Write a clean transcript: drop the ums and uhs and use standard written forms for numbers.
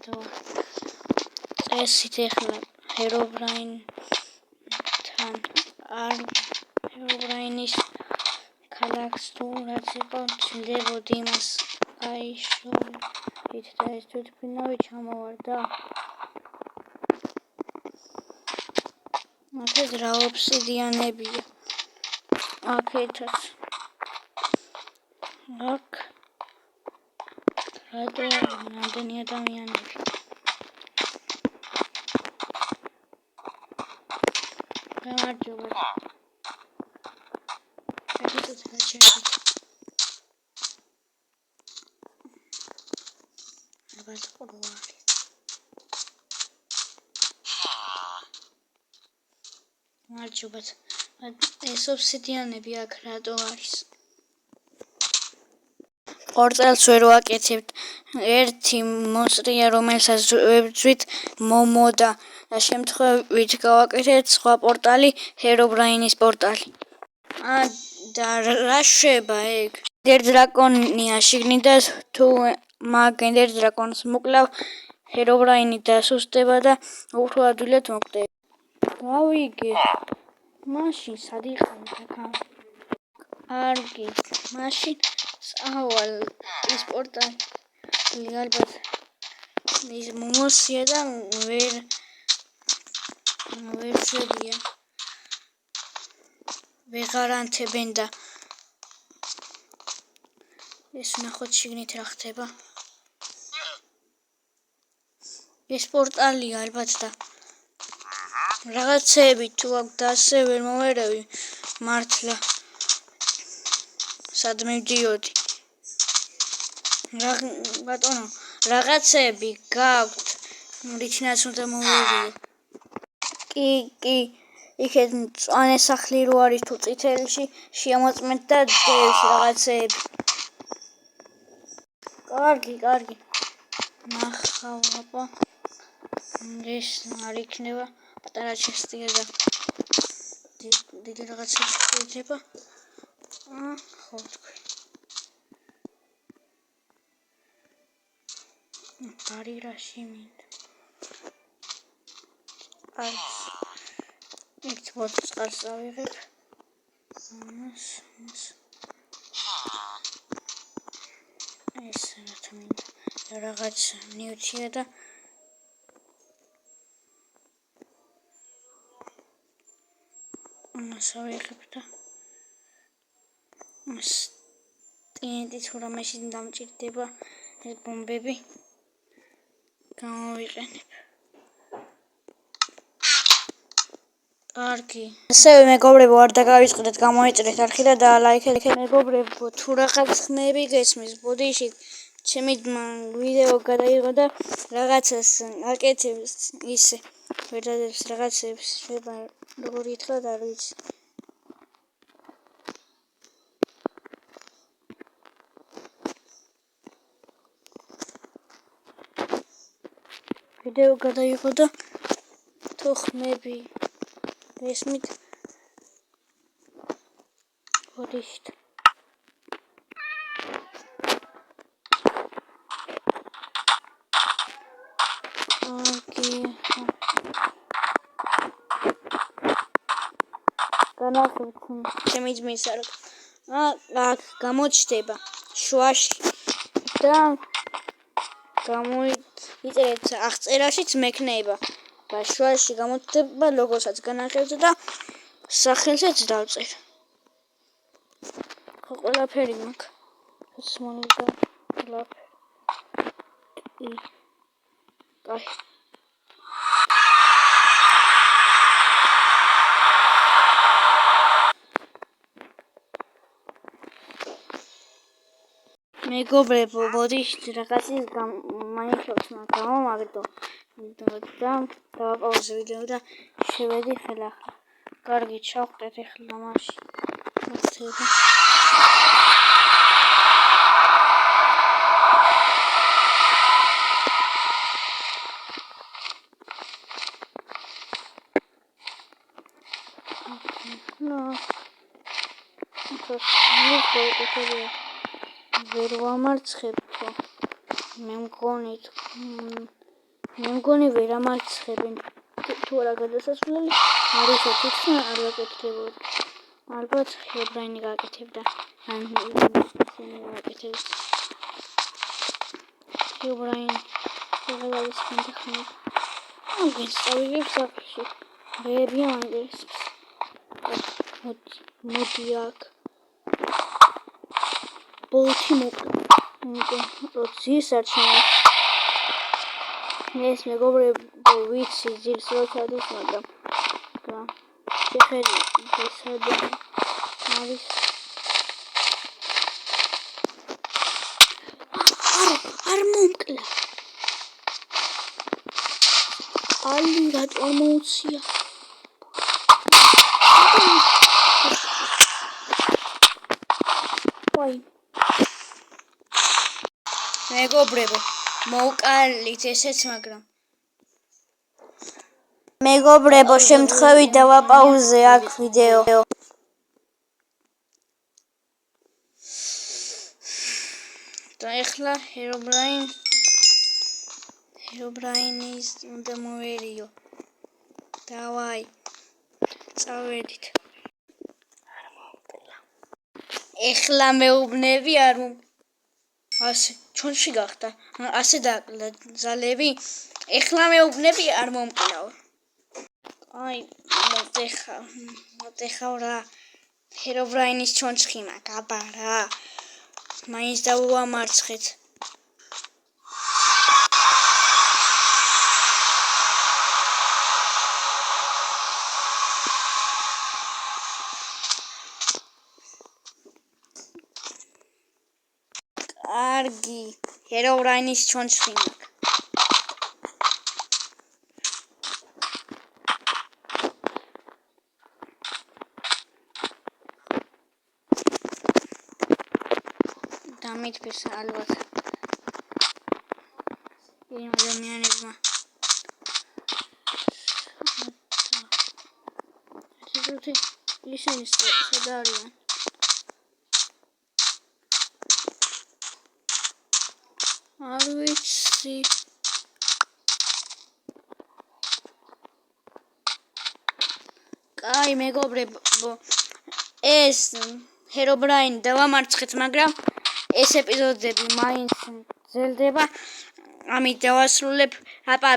ხრადო წესით ეხლა ჰერობრაინთან არ ჰერობრაინის ქალაქს თუ რაც იყო ჩნდებოდი იმას აიშოვით და ეს თვითმფრინავი ჩამოვარდა. აქეთ რა ობსიდიანებია აქეთაც აქ რატო რამდენი ადამიანები გამარჯობა ეს რაჭერით ალბათ ყრუარი გამარჯობა ეს ობსიდიანები აქ რატო არის ორ წელს ვერ ვაკეთებთ ერთი მონსტრია რომელსაც ვებძვით მომოდა და შემთხვევით გავაკეთეთ სხვა პორტალი ჰერობრაინის პორტალი და რა შვება ეგ ender დრაკონია შიგნით და თუ მაგ ender დრაკონს მოკლავ ჰერობრაინი დასუსტება და უფრო ადვილად მოკვდება გავიგე მაშინ სად იყავით აქა კარგი მაშინ წავალ ის პორტალი ალბათ ის მომოსია და ვერ შედია ვეღარ ანთებენ და ეს ნახოთ შიგნით რა ხდება ეს პორტალია ალბათ და რაღაცეები თუ აქ და ასე ვერ მომერევი მართლა სად მივდიოდი ბატონო რაღაცეები გაქვთ რითინაც უნდა მოვერიო კი იქეთ მწვანე სახლი რო არის თუ წითელში შეამოწმეთ და დევს რაღაცეები კარგი ნახავ აბა ეს არ იქნება პატარა ჩესტია და დიდი რაღაცები შეიძლება ხო თქვი ბარი რაში მინდა ერთ ბოთლს წავიღებ ეს რა მინდა რაღაც ნიუტია და ავიღებ და TNT თუ რამეში დამჭირდება ეს ბომბები გამოვიყენებ კარგი ასევე მეგობრებო არ დაგავიწყდეთ გამოიწერეთ არხი და დაალაიქეთ მეგობრებო თუ რაღაც ხმები გესმის ბოდიში ჩემი ვიდეო გადაიღო და რაღაცას აკეთებს ისე ვერადებს რაღაცებს შეიძლება როგორ ითხრათ არ ვიცი ვიდეო გადაიღო და თუ ხმები გესმით ბოდიშით ჩემი ძმის არ აქ გამოჩდება შუაში და გამოიწერეთ აღწერაშიც მექნება და შუაში გამოჩდება ლოგოსაც განახევთ და სახელსაც დავწერ ხო ყველაფერი მაქვს მონიტა ყველაფერი კაი მეგობრებო ბოდიშით რაღაცის მაინკრაფტს გამომაგდო და დავაპაუზე ვიდეო და შევედი ხელახლა კარგი ჩავხტეთ ეხლა მაშინ ვერ ვამარცხებ მე მგონი მე მგონი ვერ ამარცხებენ თუ არა გადასასვლელი არის ეთქი არ გაკეთდებოდა ალბათ ჰებრაინი გაკეთებდა ან ისინი გაკეთებს ჰებრაინი ყველას ხანდახან აგეს წავიღებ საფში რეებია მაინტერესებს მოდი აქ ბოლთი როცის არჩევა ეს მეგობრებო ვიცი ძილს როჩადის მაგრამ შეხედი ესადა არის არ მომკლა ალი რატომ მოუცია ვაი მეგობრებო მოვკალით ესეც მაგრამ მეგობრებო შემთხვევით დავაპაუზე აქ ვიდეო და ეხლა ჰერობრაინის უნდა მოვერიო დავაი წავედით ეხლა მეუბნები არ ასე ჩონში გახდა ასე დაკლდა ზალები ეხლა მეუბნები არ მომკლავ აი მოტეხავ რა ჰერობრაინის ჩონჩხინა გაბარა მაინც დავუამარცხეთ კარგი ჰერობრაინის ჩონჩხინა დამიტკვის ალბათ იმ ადამიანებმა ისინი სად არიან არ ვიცი კაი მეგობრებო ეს ჰერობრაინი დავამარცხეთ მაგრამ ეს ეპიზოდები მაინც გრძელდება ამით დავასრულებ აპა